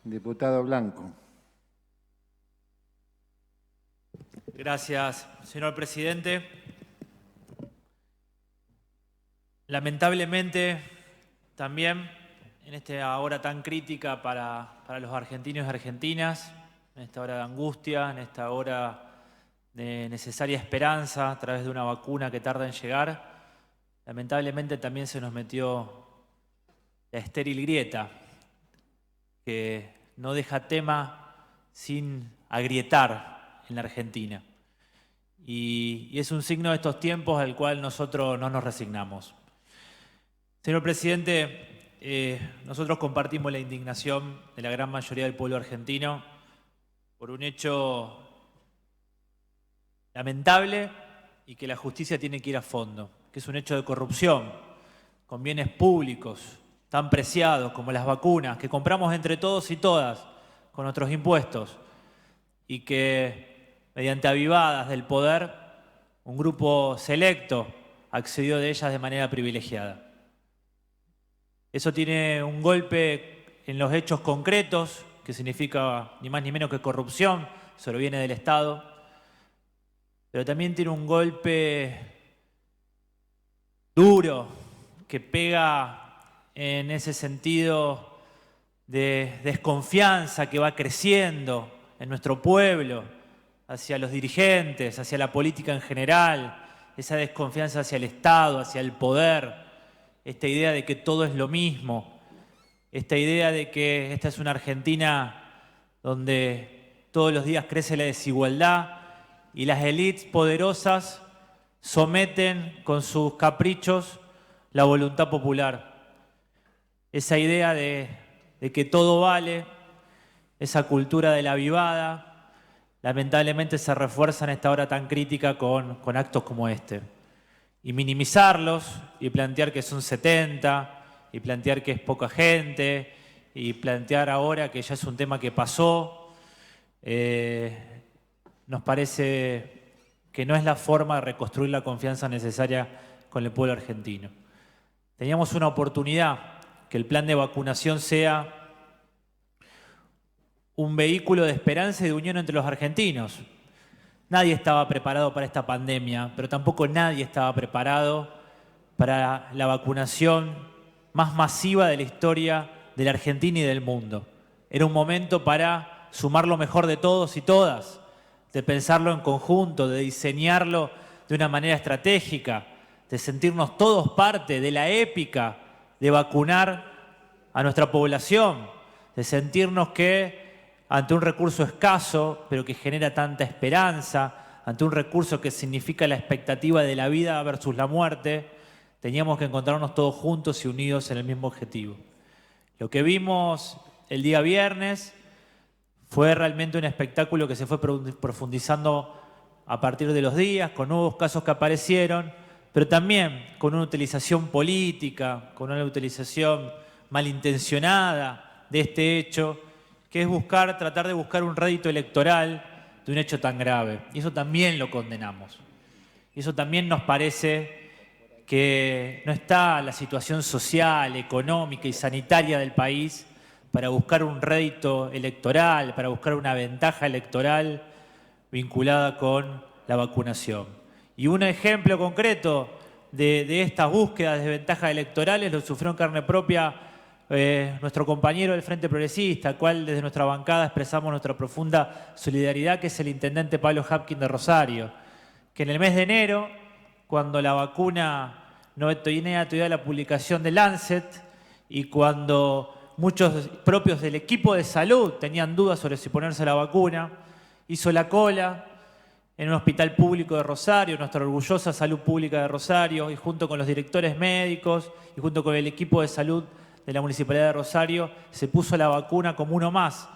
Diputado Blanco. Gracias, señor presidente. Lamentablemente, también en esta hora tan crítica para los argentinos y argentinas, en esta hora de angustia, en esta hora de necesaria esperanza a través de una vacuna que tarda en llegar, lamentablemente también se nos metió la estéril grieta, que no deja tema sin agrietar en la Argentina. Y es un signo de estos tiempos al cual nosotros no nos resignamos. Señor presidente, nosotros compartimos la indignación de la gran mayoría del pueblo argentino por un hecho lamentable y que la justicia tiene que ir a fondo, que es un hecho de corrupción con bienes públicos tan preciados como las vacunas que compramos entre todos y todas con nuestros impuestos y que mediante avivadas del poder un grupo selecto accedió de ellas de manera privilegiada. Eso tiene un golpe en los hechos concretos, que significa ni más ni menos que corrupción, solo viene del Estado, pero también tiene un golpe duro que pega en ese sentido de desconfianza que va creciendo en nuestro pueblo hacia los dirigentes, hacia la política en general, esa desconfianza hacia el Estado, hacia el poder, esta idea de que todo es lo mismo, esta idea de que esta es una Argentina donde todos los días crece la desigualdad y las élites poderosas someten con sus caprichos la voluntad popular. Esa idea de que todo vale, esa cultura de la avivada, lamentablemente se refuerza en esta hora tan crítica con actos como este. Y minimizarlos y plantear que son 70 y plantear que es poca gente y plantear ahora que ya es un tema que pasó, nos parece que no es la forma de reconstruir la confianza necesaria con el pueblo argentino. Teníamos una oportunidad, que el plan de vacunación sea un vehículo de esperanza y de unión entre los argentinos. Nadie estaba preparado para esta pandemia, pero tampoco nadie estaba preparado para la vacunación más masiva de la historia de la Argentina y del mundo. Era un momento para sumar lo mejor de todos y todas, de pensarlo en conjunto, de diseñarlo de una manera estratégica, de sentirnos todos parte de la épica de vacunar a nuestra población, de sentirnos que ante un recurso escaso, pero que genera tanta esperanza, ante un recurso que significa la expectativa de la vida versus la muerte, teníamos que encontrarnos todos juntos y unidos en el mismo objetivo. Lo que vimos el día viernes fue realmente un espectáculo que se fue profundizando a partir de los días, con nuevos casos que aparecieron, pero también con una utilización política, con una utilización malintencionada de este hecho, que es tratar de buscar un rédito electoral de un hecho tan grave. Y eso también lo condenamos. Y eso también nos parece que no está la situación social, económica y sanitaria del país para buscar un rédito electoral, para buscar una ventaja electoral vinculada con la vacunación. Y un ejemplo concreto de estas búsquedas de ventajas electorales lo sufrió en carne propia nuestro compañero del Frente Progresista, al cual desde nuestra bancada expresamos nuestra profunda solidaridad, que es el intendente Pablo Hapkin de Rosario, que en el mes de enero, cuando la vacuna no tenía todavía la publicación de Lancet y cuando muchos propios del equipo de salud tenían dudas sobre si ponerse la vacuna, hizo la cola en un hospital público de Rosario, nuestra orgullosa salud pública de Rosario, y junto con los directores médicos y junto con el equipo de salud de la Municipalidad de Rosario, se puso la vacuna como uno más,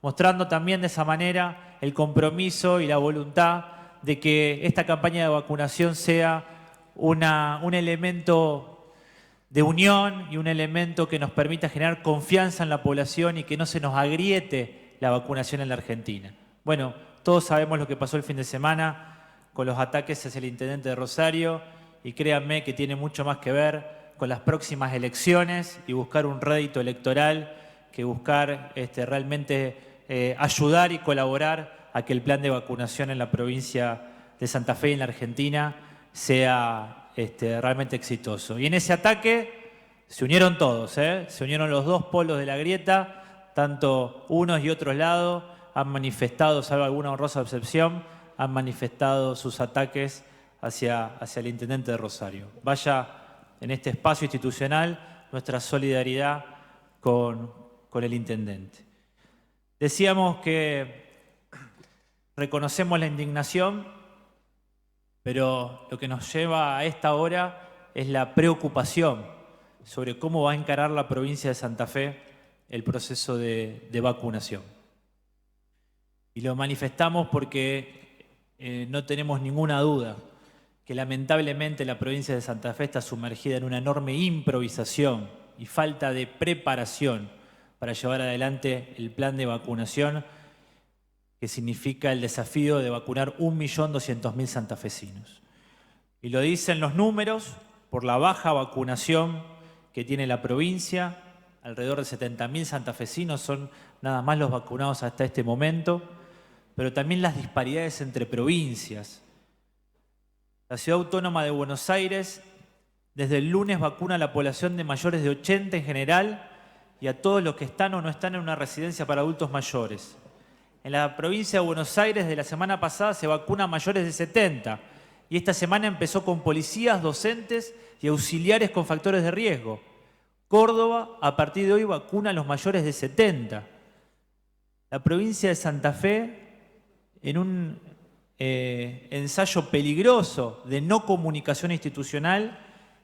mostrando también de esa manera el compromiso y la voluntad de que esta campaña de vacunación sea un elemento de unión y un elemento que nos permita generar confianza en la población y que no se nos agriete la vacunación en la Argentina. Bueno, todos sabemos lo que pasó el fin de semana con los ataques hacia el intendente de Rosario y créanme que tiene mucho más que ver con las próximas elecciones y buscar un rédito electoral que buscar realmente ayudar y colaborar a que el plan de vacunación en la provincia de Santa Fe y en la Argentina sea realmente exitoso. Y en ese ataque se unieron todos, se unieron los dos polos de la grieta, tanto unos y otros lados, han manifestado, salvo alguna honrosa excepción, han manifestado sus ataques hacia el intendente de Rosario. Vaya en este espacio institucional nuestra solidaridad con el intendente. Decíamos que reconocemos la indignación, pero lo que nos lleva a esta hora es la preocupación sobre cómo va a encarar la provincia de Santa Fe el proceso de vacunación. Y lo manifestamos porque no tenemos ninguna duda que lamentablemente la provincia de Santa Fe está sumergida en una enorme improvisación y falta de preparación para llevar adelante el plan de vacunación, que significa el desafío de vacunar 1.200.000 santafesinos. Y lo dicen los números, por la baja vacunación que tiene la provincia, alrededor de 70.000 santafesinos son nada más los vacunados hasta este momento, pero también las disparidades entre provincias. La Ciudad Autónoma de Buenos Aires desde el lunes vacuna a la población de mayores de 80 en general y a todos los que están o no están en una residencia para adultos mayores. En la provincia de Buenos Aires de la semana pasada se vacuna a mayores de 70 y esta semana empezó con policías, docentes y auxiliares con factores de riesgo. Córdoba a partir de hoy vacuna a los mayores de 70. La provincia de Santa Fe, en un ensayo peligroso de no comunicación institucional,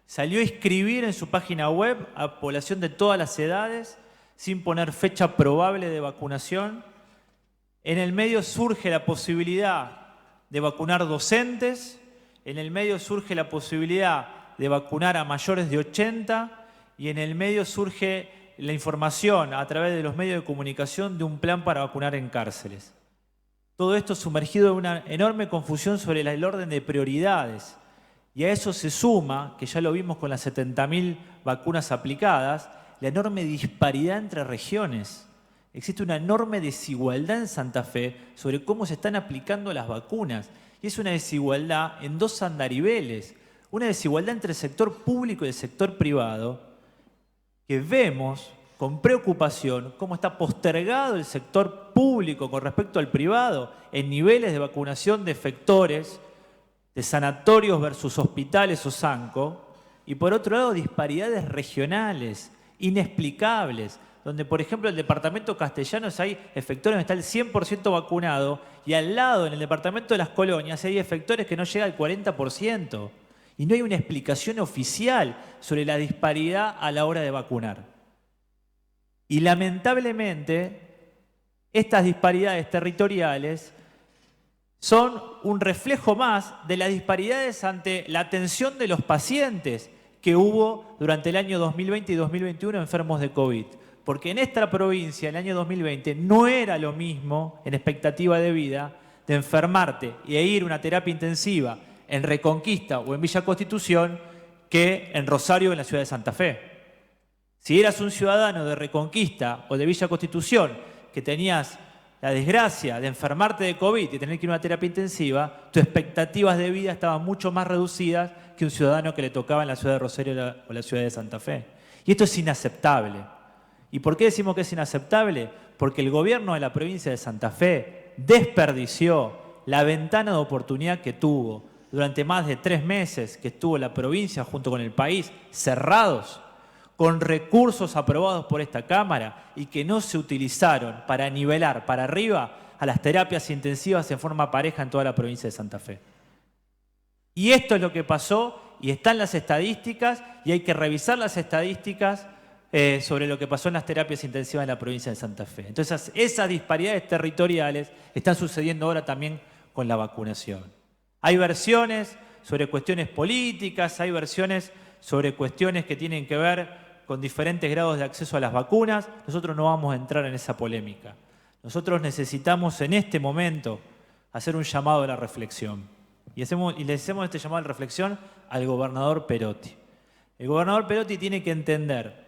salió a inscribir en su página web a población de todas las edades sin poner fecha probable de vacunación. En el medio surge la posibilidad de vacunar docentes, en el medio surge la posibilidad de vacunar a mayores de 80 y en el medio surge la información a través de los medios de comunicación de un plan para vacunar en cárceles. Todo esto sumergido en una enorme confusión sobre el orden de prioridades. Y a eso se suma, que ya lo vimos con las 70.000 vacunas aplicadas, la enorme disparidad entre regiones. Existe una enorme desigualdad en Santa Fe sobre cómo se están aplicando las vacunas. Y es una desigualdad en dos andariveles. Una desigualdad entre el sector público y el sector privado, que vemos con preocupación cómo está postergado el sector público con respecto al privado en niveles de vacunación de efectores, de sanatorios versus hospitales o SANCO, y por otro lado disparidades regionales inexplicables, donde por ejemplo en el departamento Castellanos hay efectores donde está el 100% vacunado y al lado en el departamento de Las Colonias hay efectores que no llega al 40%. Y no hay una explicación oficial sobre la disparidad a la hora de vacunar. Y lamentablemente, estas disparidades territoriales son un reflejo más de las disparidades ante la atención de los pacientes que hubo durante el año 2020 y 2021 enfermos de COVID. Porque en esta provincia, en el año 2020, no era lo mismo en expectativa de vida de enfermarte e ir a una terapia intensiva en Reconquista o en Villa Constitución que en Rosario o en la ciudad de Santa Fe. Si eras un ciudadano de Reconquista o de Villa Constitución que tenías la desgracia de enfermarte de COVID y tener que ir a una terapia intensiva, tus expectativas de vida estaban mucho más reducidas que un ciudadano que le tocaba en la ciudad de Rosario o la ciudad de Santa Fe. Y esto es inaceptable. ¿Y por qué decimos que es inaceptable? Porque el gobierno de la provincia de Santa Fe desperdició la ventana de oportunidad que tuvo durante más de 3 meses que estuvo la provincia junto con el país cerrados, con recursos aprobados por esta Cámara y que no se utilizaron para nivelar para arriba a las terapias intensivas en forma pareja en toda la provincia de Santa Fe. Y esto es lo que pasó y están las estadísticas y hay que revisar las estadísticas sobre lo que pasó en las terapias intensivas en la provincia de Santa Fe. Entonces, esas disparidades territoriales están sucediendo ahora también con la vacunación. Hay versiones sobre cuestiones políticas, hay versiones sobre cuestiones que tienen que ver con diferentes grados de acceso a las vacunas. Nosotros no vamos a entrar en esa polémica. Nosotros necesitamos en este momento hacer un llamado a la reflexión. Y le hacemos este llamado a la reflexión al gobernador Perotti. El gobernador Perotti tiene que entender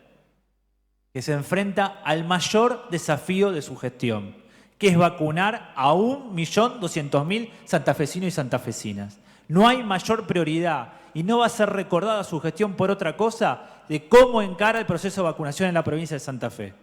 que se enfrenta al mayor desafío de su gestión, que es vacunar a 1.200.000 santafesinos y santafesinas. No hay mayor prioridad y no va a ser recordada su gestión por otra cosa de cómo encara el proceso de vacunación en la provincia de Santa Fe.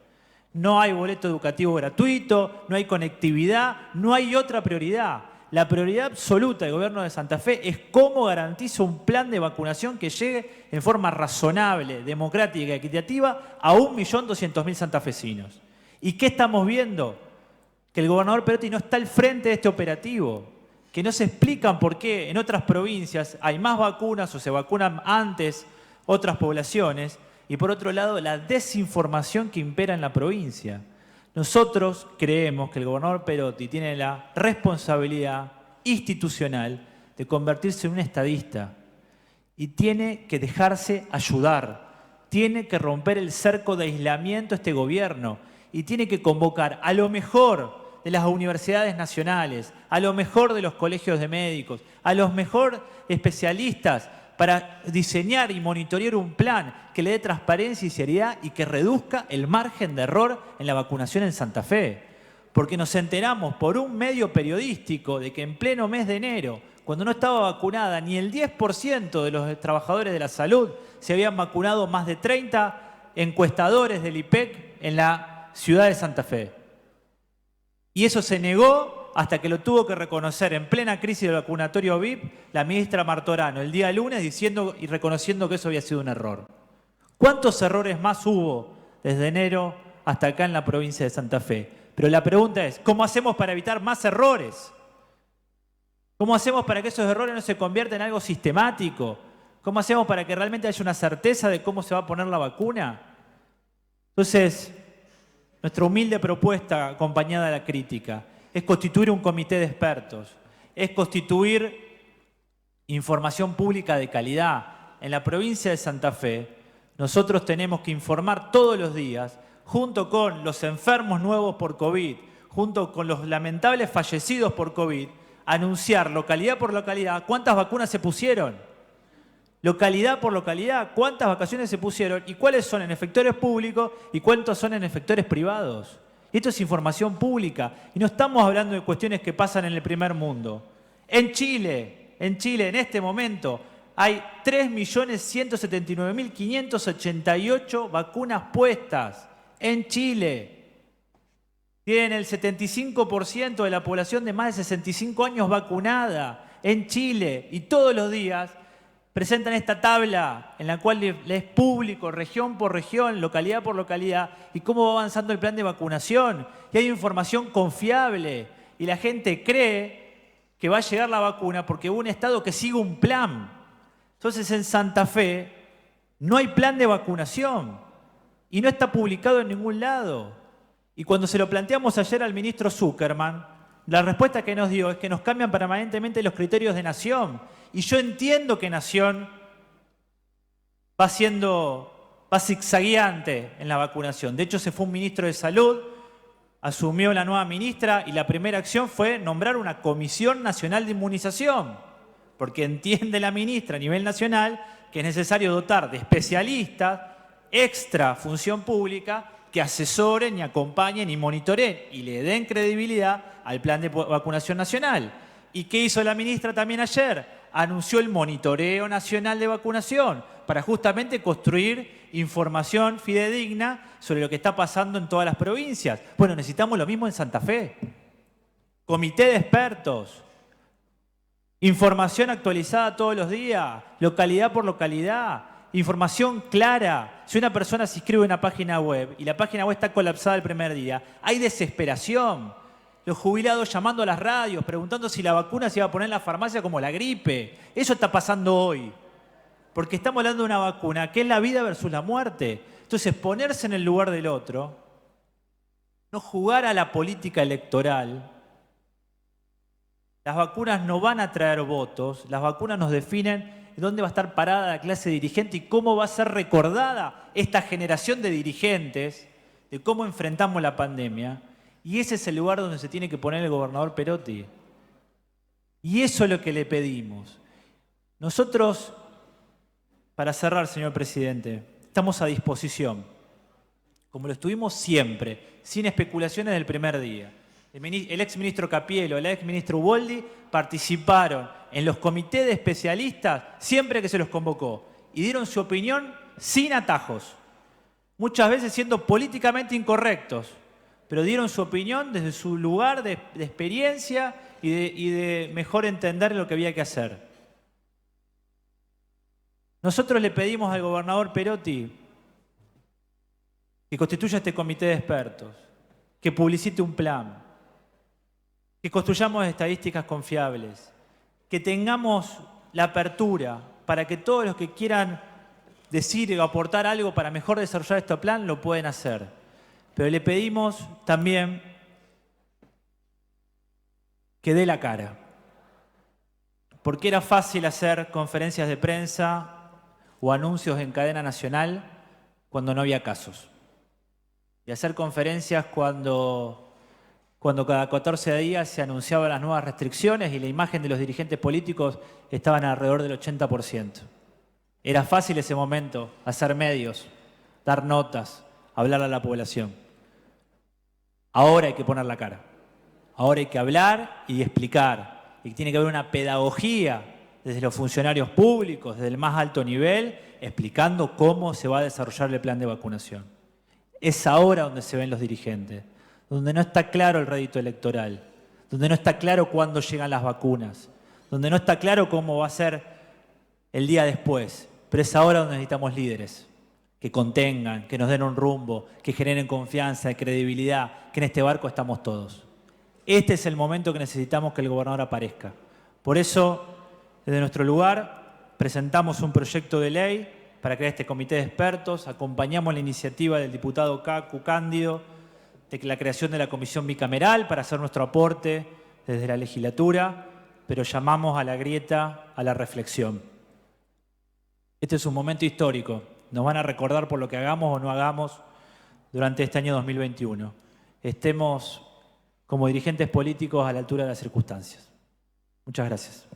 No hay boleto educativo gratuito, no hay conectividad, no hay otra prioridad. La prioridad absoluta del gobierno de Santa Fe es cómo garantiza un plan de vacunación que llegue en forma razonable, democrática y equitativa a 1.200.000 santafesinos. ¿Y qué estamos viendo? Que el gobernador Perotti no está al frente de este operativo, que no se explican por qué en otras provincias hay más vacunas o se vacunan antes otras poblaciones, y por otro lado la desinformación que impera en la provincia. Nosotros creemos que el gobernador Perotti tiene la responsabilidad institucional de convertirse en un estadista y tiene que dejarse ayudar, tiene que romper el cerco de aislamiento de este gobierno y tiene que convocar a lo mejor de las universidades nacionales, a lo mejor de los colegios de médicos, a los mejores especialistas para diseñar y monitorear un plan que le dé transparencia y seriedad y que reduzca el margen de error en la vacunación en Santa Fe. Porque nos enteramos por un medio periodístico de que en pleno mes de enero, cuando no estaba vacunada ni el 10% de los trabajadores de la salud, se habían vacunado más de 30 encuestadores del IPEC en la ciudad de Santa Fe. Y eso se negó hasta que lo tuvo que reconocer en plena crisis del vacunatorio VIP la ministra Martorano el día lunes diciendo y reconociendo que eso había sido un error. ¿Cuántos errores más hubo desde enero hasta acá en la provincia de Santa Fe? Pero la pregunta es, ¿cómo hacemos para evitar más errores? ¿Cómo hacemos para que esos errores no se conviertan en algo sistemático? ¿Cómo hacemos para que realmente haya una certeza de cómo se va a poner la vacuna? Entonces, nuestra humilde propuesta acompañada de la crítica es constituir un comité de expertos, es constituir información pública de calidad. En la provincia de Santa Fe, nosotros tenemos que informar todos los días, junto con los enfermos nuevos por COVID, junto con los lamentables fallecidos por COVID, anunciar localidad por localidad cuántas vacunas se pusieron, localidad por localidad, cuántas vacaciones se pusieron y cuáles son en efectores públicos y cuántos son en efectores privados. Esto es información pública y no estamos hablando de cuestiones que pasan en el primer mundo. En Chile, en este momento, hay 3.179.588 vacunas puestas. En Chile. Tienen el 75% de la población de más de 65 años vacunada en Chile y todos los días presentan esta tabla en la cual les público, región por región, localidad por localidad, y cómo va avanzando el plan de vacunación. Y hay información confiable y la gente cree que va a llegar la vacuna porque hubo un estado que sigue un plan. Entonces en Santa Fe no hay plan de vacunación y no está publicado en ningún lado. Y cuando se lo planteamos ayer al ministro Zuckerman, la respuesta que nos dio es que nos cambian permanentemente los criterios de Nación. Y yo entiendo que Nación va zigzagueante en la vacunación. De hecho, se fue un ministro de Salud, asumió la nueva ministra y la primera acción fue nombrar una Comisión Nacional de Inmunización. Porque entiende la ministra a nivel nacional que es necesario dotar de especialistas, extra función pública, que asesoren y acompañen y monitoreen y le den credibilidad al plan de vacunación nacional. ¿Y qué hizo la ministra también ayer? Anunció el monitoreo nacional de vacunación para justamente construir información fidedigna sobre lo que está pasando en todas las provincias. Bueno, necesitamos lo mismo en Santa Fe. Comité de expertos, información actualizada todos los días, localidad por localidad, información clara. Si una persona se inscribe en una página web y la página web está colapsada el primer día, hay desesperación. Los jubilados llamando a las radios, preguntando si la vacuna se iba a poner en la farmacia como la gripe. Eso está pasando hoy. Porque estamos hablando de una vacuna que es la vida versus la muerte. Entonces, ponerse en el lugar del otro, no jugar a la política electoral. Las vacunas no van a traer votos, las vacunas nos definen dónde va a estar parada la clase dirigente y cómo va a ser recordada esta generación de dirigentes, de cómo enfrentamos la pandemia. Y ese es el lugar donde se tiene que poner el gobernador Perotti. Y eso es lo que le pedimos. Nosotros, para cerrar, señor presidente, estamos a disposición, como lo estuvimos siempre, sin especulaciones del primer día. El exministro Capielo, el exministro Uboldi participaron en los comités de especialistas siempre que se los convocó y dieron su opinión sin atajos, muchas veces siendo políticamente incorrectos, pero dieron su opinión desde su lugar de experiencia y de mejor entender lo que había que hacer. Nosotros le pedimos al gobernador Perotti que constituya este comité de expertos, que publicite un plan, que construyamos estadísticas confiables, que tengamos la apertura para que todos los que quieran decir o aportar algo para mejor desarrollar este plan lo pueden hacer. Pero le pedimos también que dé la cara, porque era fácil hacer conferencias de prensa o anuncios en cadena nacional cuando no había casos. Y hacer conferencias cuando cada 14 días se anunciaban las nuevas restricciones y la imagen de los dirigentes políticos estaban alrededor del 80%. Era fácil ese momento hacer medios, dar notas, hablar a la población. Ahora hay que poner la cara. Ahora hay que hablar y explicar. Y tiene que haber una pedagogía desde los funcionarios públicos, desde el más alto nivel, explicando cómo se va a desarrollar el plan de vacunación. Es ahora donde se ven los dirigentes, donde no está claro el rédito electoral, donde no está claro cuándo llegan las vacunas, donde no está claro cómo va a ser el día después. Pero es ahora donde necesitamos líderes que contengan, que nos den un rumbo, que generen confianza, credibilidad, que en este barco estamos todos. Este es el momento que necesitamos que el gobernador aparezca. Por eso, desde nuestro lugar, presentamos un proyecto de ley para crear este comité de expertos, acompañamos la iniciativa del diputado Cacu Cándido de la creación de la comisión bicameral para hacer nuestro aporte desde la legislatura, pero llamamos a la grieta, a la reflexión. Este es un momento histórico. Nos van a recordar por lo que hagamos o no hagamos durante este año 2021. Estemos como dirigentes políticos a la altura de las circunstancias. Muchas gracias.